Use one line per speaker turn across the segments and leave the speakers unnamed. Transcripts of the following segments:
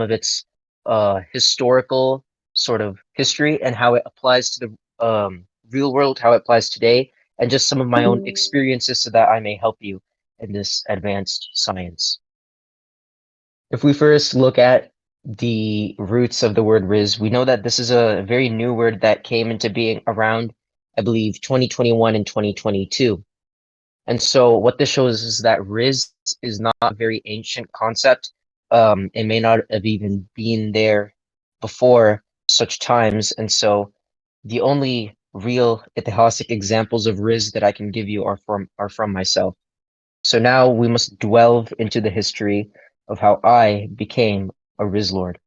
of its historical sort of history and how it applies to the real world, how it applies today, and just some of my own experiences so that I may help you in this advanced science. If we first look at the roots of the word rizz, we know that this is a very new word that came into being around, I believe, 2021 and 2022. And so what this shows is that rizz is not a very ancient concept. It may not have even been there before such times. And so the only real Ittihasic examples of rizz that I can give you are from myself. So now we must delve into the history of how I became a rizz lord.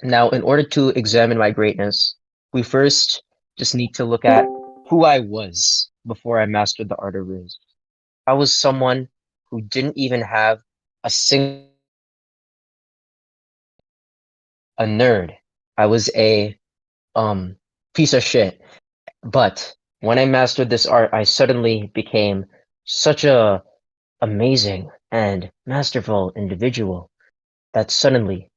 Now, in order to examine my greatness, we first just need to look at who I was before I mastered the art of rizz. I was someone who didn't even have a nerd. I was a um piece of shit. But when I mastered this art, I suddenly became such a amazing and masterful individual that suddenly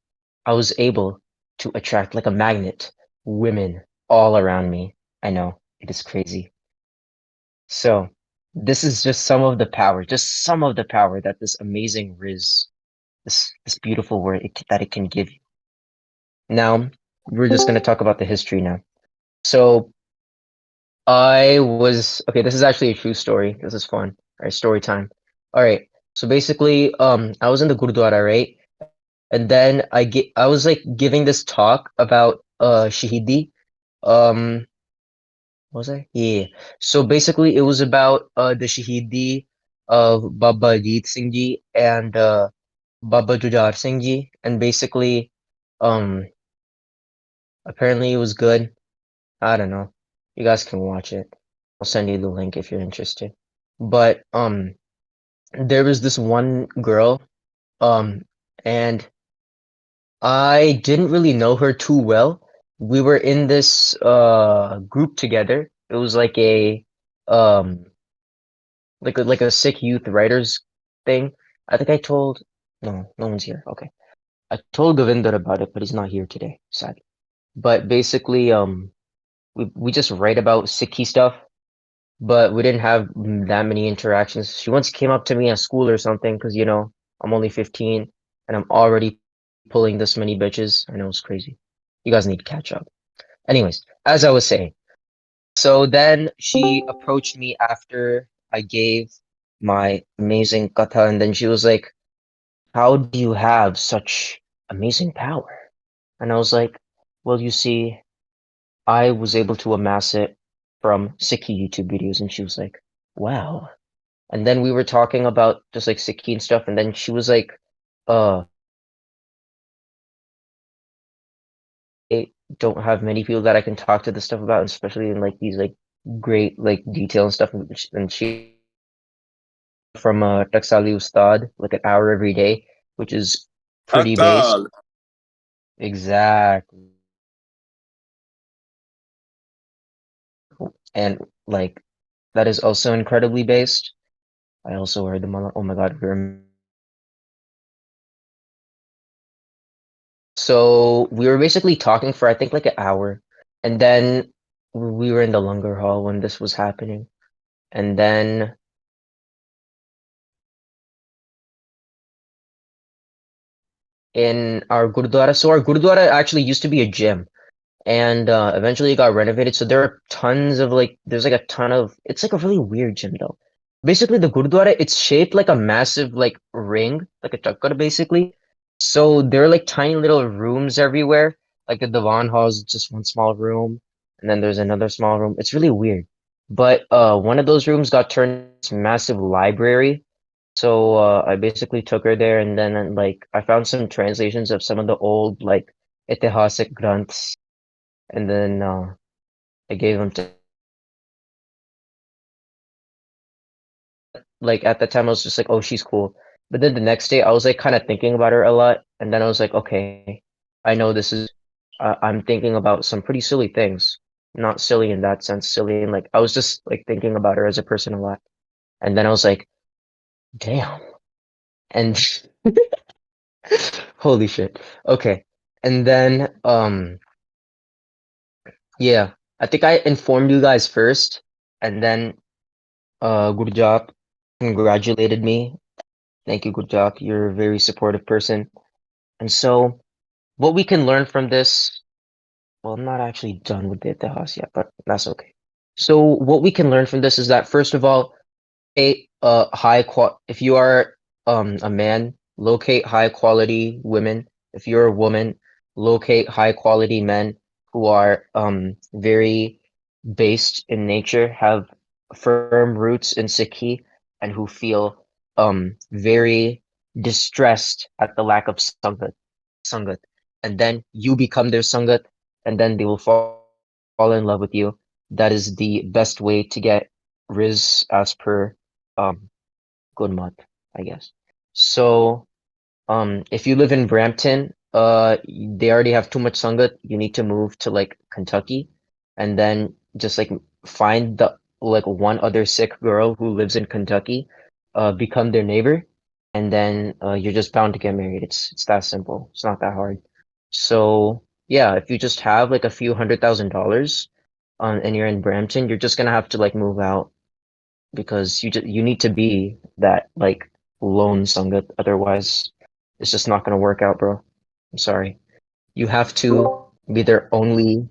I was able to attract like a magnet women all around me. I know it is crazy. So this is just some of the power, just some of the power that this amazing Riz, this beautiful word that it can give you. Now we're just gonna talk about the history now. So I was okay. This is actually a true story. This is fun. All right, story time. All right. So basically, I was in the Gurdwara, right? And then I was like giving this talk about Shahidi. Um, was I? Yeah. So basically, it was about the Shahidi of Baba Jeet Singh Ji and Baba Jujhar Singh Ji, and basically, um, apparently it was good. I don't know. You guys can watch it. I'll send you the link if you're interested. But there was this one girl, um, and I didn't really know her too well. We were in this group together. It was um like a sick youth writers thing. I think I told no one's here. Okay. I told Govinder about it, but he's not here today, sadly. But basically, we just write about sicky stuff, but we didn't have that many interactions. She once came up to me at school or something, because I'm only 15 and I'm already pulling this many bitches. I know it's crazy. You guys need to catch up. Anyways, as I was saying, so then she approached me after I gave my amazing katha, and then she was like, "How do you have such amazing power?" And I was like, "Well, you see, I was able to amass it from Sikhi YouTube videos." And she was like, "Wow." And then we were talking about just like Sikhi and stuff, and then she was like, uh, I don't have many people that I can talk to this stuff about, especially in like these like great like detail and stuff." And she from Taksali Ustad, like an hour every day, which is pretty based.
Atal.
Exactly. And like that is also incredibly based. I also heard them on, oh my God, so we were basically talking for I think like an hour, and then we were in the Langar Hall when this was happening. And then in our Gurdwara, so our Gurdwara actually used to be a gym, and eventually it got renovated. So there are tons of like, there's like a ton of, it's like a really weird gym though. Basically, the Gurdwara, it's shaped like a massive like ring, like a chakkar basically. So there are like tiny little rooms everywhere. Like the Divan Hall is just one small room, and then there's another small room. It's really weird. But one of those rooms got turned into this massive library. So I basically took her there, and then like I found some translations of some of the old like Itihasic granths, and then I gave them to, like, at the time I was just like, oh, she's cool. But then the next day I was like kind of thinking about her a lot, and then I was like, okay, I know this is I'm thinking about some pretty silly things. Not silly in that sense, silly and like I was just like thinking about her as a person a lot. And then I was like, damn. And Holy shit. Okay. And then yeah, I think I informed you guys first, and then good job. Congratulated me. Thank you, good job. You're a very supportive person. And so what we can learn from this, well, I'm not actually done with the house yet, but that's okay. So what we can learn from this is that first of all, if you are a man, locate high quality women. If you're a woman, locate high quality men who are very based in nature, have firm roots in Sikhi, and who feel very distressed at the lack of sangat. And then you become their sangat, and then they will fall in love with you. That is the best way to get rizz as per um good month, I guess. So, if you live in Brampton, they already have too much sangat. You need to move to like Kentucky, and then just like find the like one other sick girl who lives in Kentucky, become their neighbor, and then you're just bound to get married. It's that simple. It's not that hard. So yeah, if you just have like a few $100,000, and you're in Brampton, you're just gonna have to like move out because you need to be that like lone Sangat. Otherwise, it's just not gonna work out, bro. I'm sorry. You have to be their only.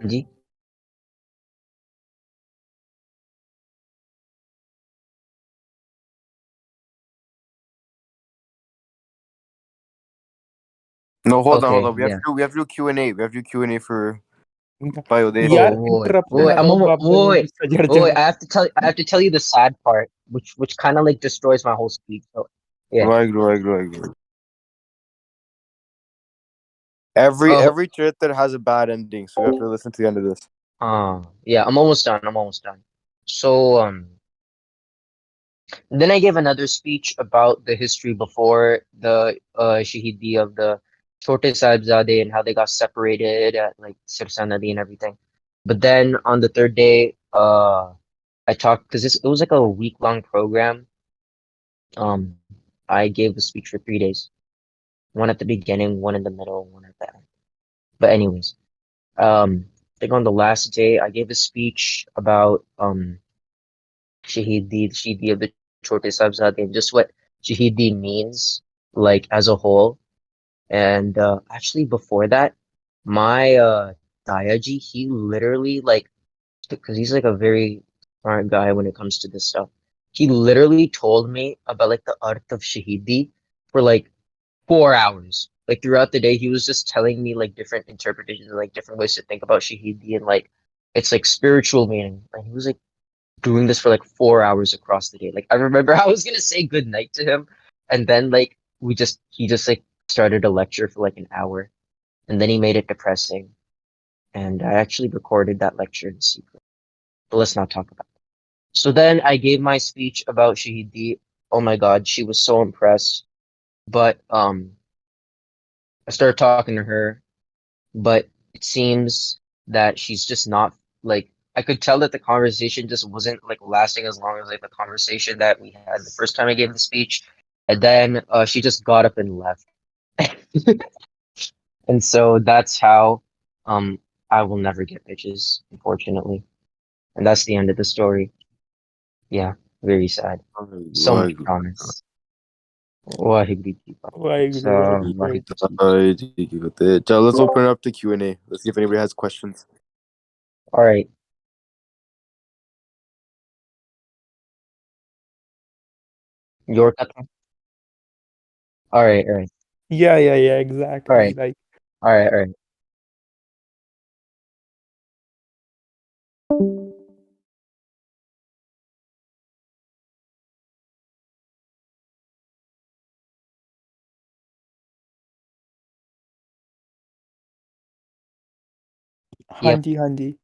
Ji?
No, hold
Okay,
on.
yeah.
We have to do Q&A. We have to do Q&A for
यार
Biodata.
Oh boy,
interrupt
boy.
ना करो बाबा ने गुस्सा चढ़
Boy.
जाएगा
I have to tell you the sad part, which kind of like destroys my whole speech. So yeah.
Right.
Uh,
Every trip that has a bad ending, so we have to listen to the end of this.
yeah. I'm almost done. I'm almost done. So then I gave another speech about the history before the Shahidi of the Chote Sahibzade and how they got separated at like Sirsa Nadi and everything. But then on the third day, I talked because it was like a week-long program. I gave the speech for 3 days, one at the beginning, one in the middle, one at the end. But anyways, I think on the last day, I gave a speech about Shahidi of the Chote Sahibzade, and just what Shahidi means, like as a whole. And actually, before that, my Dayaji, he literally like, because he's like a very smart guy when it comes to this stuff. He literally told me about like the art of Shahidi for like 4 hours. Like throughout the day, he was just telling me like different interpretations and like different ways to think about Shahidi and like it's like spiritual meaning. And he was like doing this for like 4 hours across the day. Like I remember I was gonna say good night to him, and then like he just like started a lecture for like an hour, and then he made it depressing. And I actually recorded that lecture in secret. But let's not talk about it. So then I gave my speech about Shahidi. Oh my God, she was so impressed. But I started talking to her, but it seems that she's just not like I could tell that the conversation just wasn't like lasting as long as like the conversation that we had the first time I gave the speech. And then she just got up and left. And so that's how I will never get bitches, unfortunately. And that's the end of the story. Yeah, very sad. So much promise. Waheguru ji ka
Waheguru
Khalsa,
Waheguru
Waheguru ji ki fateh.
So let's open it up to Q&A. Let's see if anybody has questions.
All right, your kata. All right,
yeah
all
exactly
right,
like
all right.
हाँ
Yep.
जी हाँ जी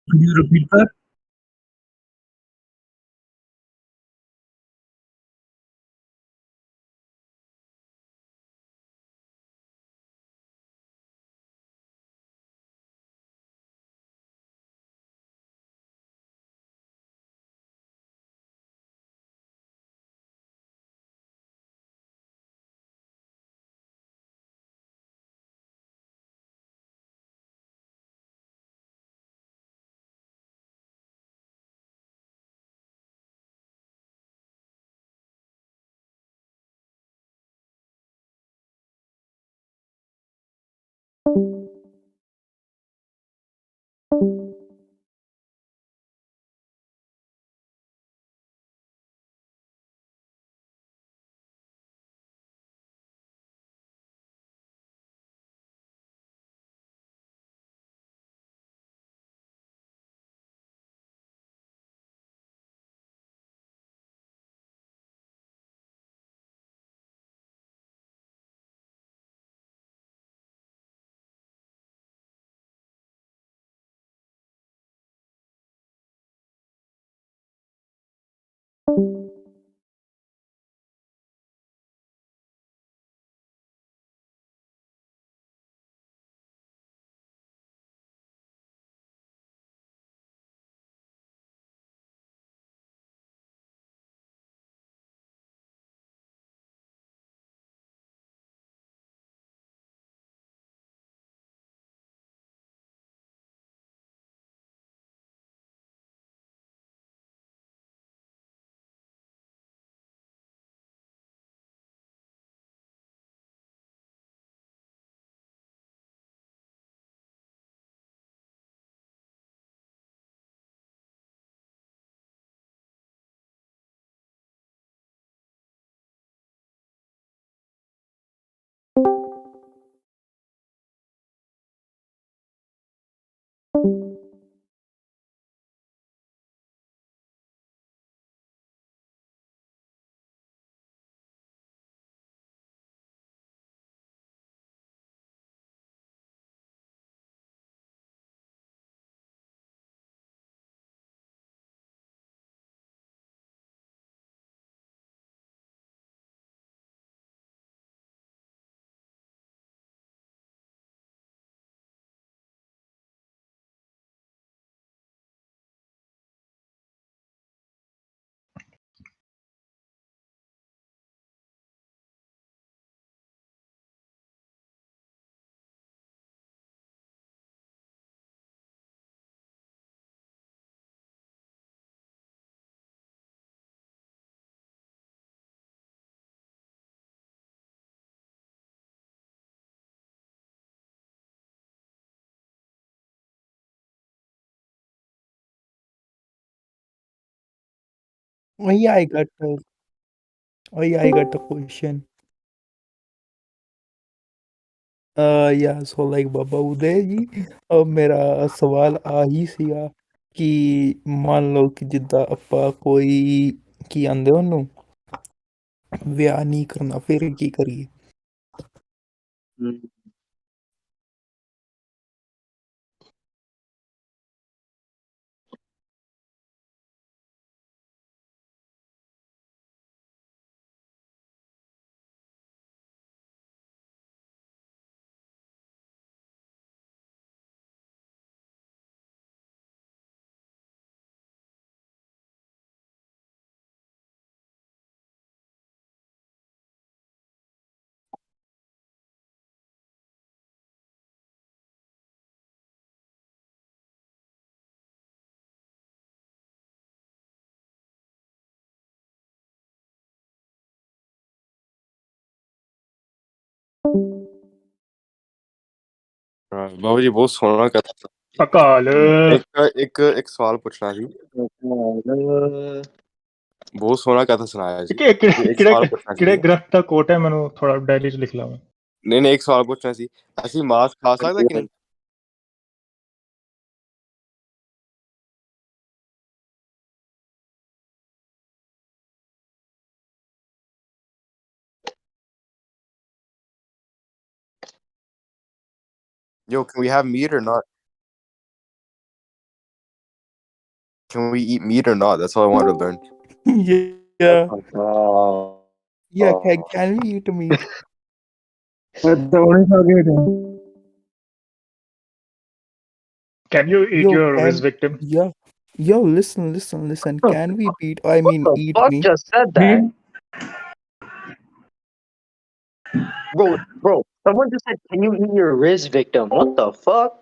Could you repeat that?
Oh yeah, I got a question. Yeah, so like ਬਾਬਾ ਉਦੈ ਜੀ ਮੇਰਾ ਸਵਾਲ ਆਹੀ ਸੀਗਾ ਕਿ ਮੰਨ ਲਓ ਕਿ ਜਿੱਦਾਂ ਆਪਾਂ ਕੋਈ ਕੀ ਆਂਦੇ ਉਹਨੂੰ ਵਿਆਹ ਨਹੀਂ ਕਰਨਾ ਫਿਰ ਕੀ ਕਰੀਏ?
ਬਾਬਾ ਜੀ ਬਹੁਤ ਸੋਹਣਾ ਕਥਾ।
ਅਕਾਲ
ਇੱਕ ਸਵਾਲ ਪੁੱਛਣਾ ਸੀ। ਬਹੁਤ ਸੋਹਣਾ ਕਥਾ ਸੁਣਾਇਆ ਜੀ। ਇੱਕ ਸਵਾਲ ਪੁੱਛਣਾ
ਕਿਹੜੇ
ਸੀ।
ਗ੍ਰੰਥ ਦਾ ਕੋਟ ਹੈ? ਮੈਨੂੰ ਥੋੜਾ ਡਾਇਰੀ 'ਚ ਲਿਖ ਲਾਵਾਂ।
ਨਹੀਂ ਇੱਕ ਸਵਾਲ ਪੁੱਛਣਾ ਸੀ। ਅਸੀਂ ਮਾਸ ਖਾ ਸਕਦੇ ਕਿ ਨਹੀਂ? Yo, can we have meat or not? Can we eat meat or not? That's all I wanted to learn.
Yeah. Yeah, can we eat meat?
Can you eat your rizz victim?
Yeah. Yo, listen. Can we eat
Fuck
meat?
just said that? Bro, someone just said, can you eat your rizz victim? What the fuck?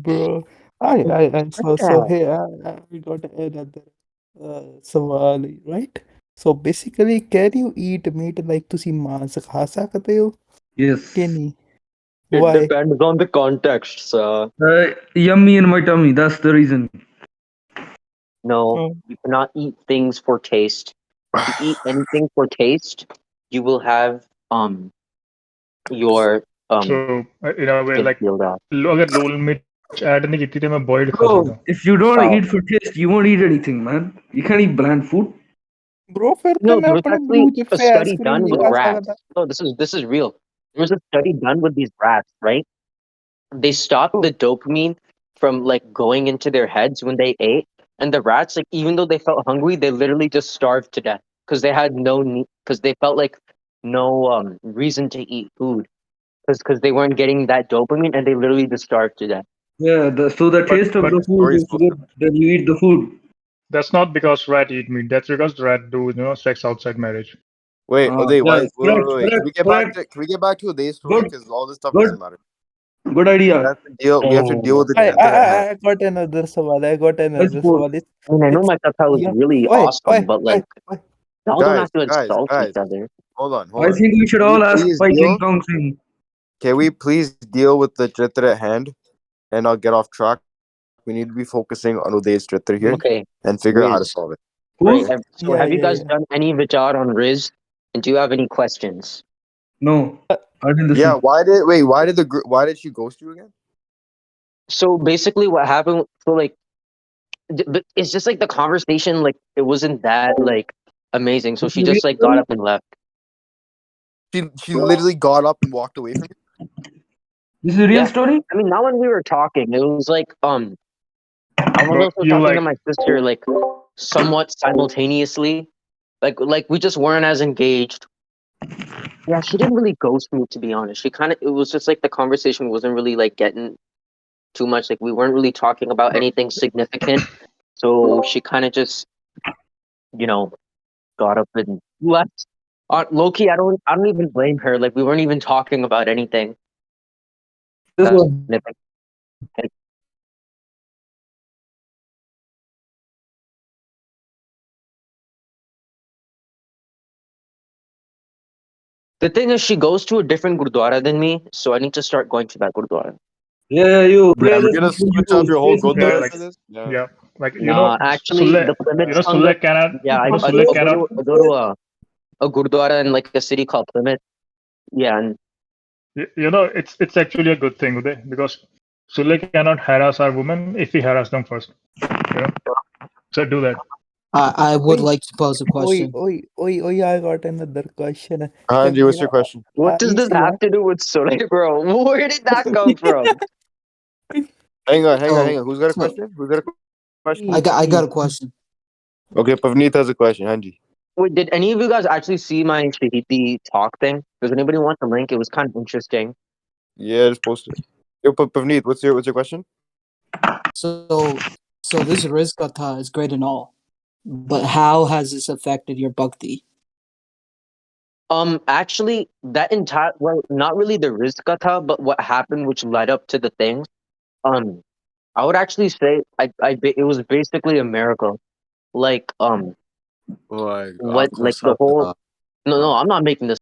Bro, so here we got another सवाल, right? So basically, can you eat meat like ਤੁਸੀਂ ਮਾंस ਖਾ ਸਕਦੇ ਹੋ
Yes.
ਕਿ ਨਹੀਂ?
It
Why?
depends on the context, sir.
Yummy in my tummy. That's the reason.
No,
Oh.
you cannot eat things for taste. If you eat anything for taste, you will have your
So in a way,
skin
like
peeled off.
अगर लोल मिर्च add नहीं की थी मैं boiled खा
Bro,
सकता हूँ।
if you don't
Wow.
eat for taste, you won't eat anything, man. You can't eat bland food.
Bro, ਫਿਰ
No,
ਤਾਂ ਮੈਂ
there was
ਆਪਣੇ
actually
ਮੂੰਹ 'ਚ
a
face
study
cream
done
ਨਹੀਂ
with
ਖਾ
rats.
ਸਕਦਾ?
No, this is real. There was a study done with these rats, right? They stopped the dopamine from like going into their heads when they ate, and the rats, like even though they felt hungry, they literally just starved to death because they had no need, because they felt like no reason to eat food because they weren't getting that dopamine, and they literally just starved to death.
Yeah, so the taste of
But
the food
Story's
is
supposed
good, then you eat the food.
that's not because rat eat meat. That's because the rat do sex outside marriage.
Wait, Uday,
Yes,
wait. Can we get back
correct.
to Uday's story?
Good,
Because all this stuff
good,
doesn't matter.
good idea.
We have to deal with the
I,
truth
I,
at hand.
I got another सवाल. I got
I
another
suppose.
सवाल.
I mean, I know my tata was
Yeah.
really
Oi,
awesome, but like,
oi.
y'all don't have to insult
Guys,
each other.
hold on.
I think we should
Can we
all ask
please
why King
deal?
Kong sing.
Can we please deal with the Jitra at hand and not get off track? We need to be focusing on Uday's Jitra here
Okay,
and figure out how to
Riz.
solve it.
Right.
Who's?
So,
Yeah,
have you guys
yeah.
done any vichar on Riz? And do you have any questions?
No, I didn't listen.
Yeah, why did she ghost you again?
So basically, what happened? So like, but it's just like the conversation, like it wasn't that like amazing. So
This
she
is a real
just like got
story?
up and left.
She literally got up and walked away from you.
This is a real
Yeah.
story?
I mean, not when we were talking. It was like I was
But
also
you
talking to
like
my sister like somewhat simultaneously. Like we just weren't as engaged. Yeah, she didn't really ghost me, to be honest. She kind of, it was just like the conversation wasn't really like getting too much. Like we weren't really talking about anything significant. So she kind of just, you know, got up and left. Low-key, I don't even blame her. Like we weren't even talking about anything
This
that's
one.
significant. The thing is, she goes to a different gurdwara than me, so I need to start going to that gurdwara.
Yeah, you
Yeah,
pray
we're
this.
gonna switch up your whole
Yeah,
Gurdwara
like
for this. Yeah.
yeah, like
Nah, actually,
Sulle,
the Plymouth
Sulle
Sangat.
cannot,
Yeah,
Sulle cannot.
I go to a gurdwara in like a city called Plymouth. Yeah, and
It's actually a good thing, Uday, because Sulle cannot harass our women if we harass them first. You know, so do that.
I would
Oi,
like to pose a
oi,
question.
oi, I got another question.
Anji, what's your
मेरा
question?
what does this
easy
have to do with Soleil, bro? Where did that come from?
Hang on.
So,
Who's got a
so
question? Who's got a question?
I got a question.
Okay, Pavneet has a question. Hanji.
Wait, did any of you guys actually see my Shahidi talk thing? Does anybody want the link? It was kind of interesting.
Yeah, just post it. Yo, Pavneet, what's your question?
So this Rizz Katha is great and all, but how has this affected your bhakti?
Actually, that entire well, not really the Rizkata, but what happened, which led up to the things. I would actually say it was basically a miracle. Like,
Like,
what, like the whole. No, I'm not making this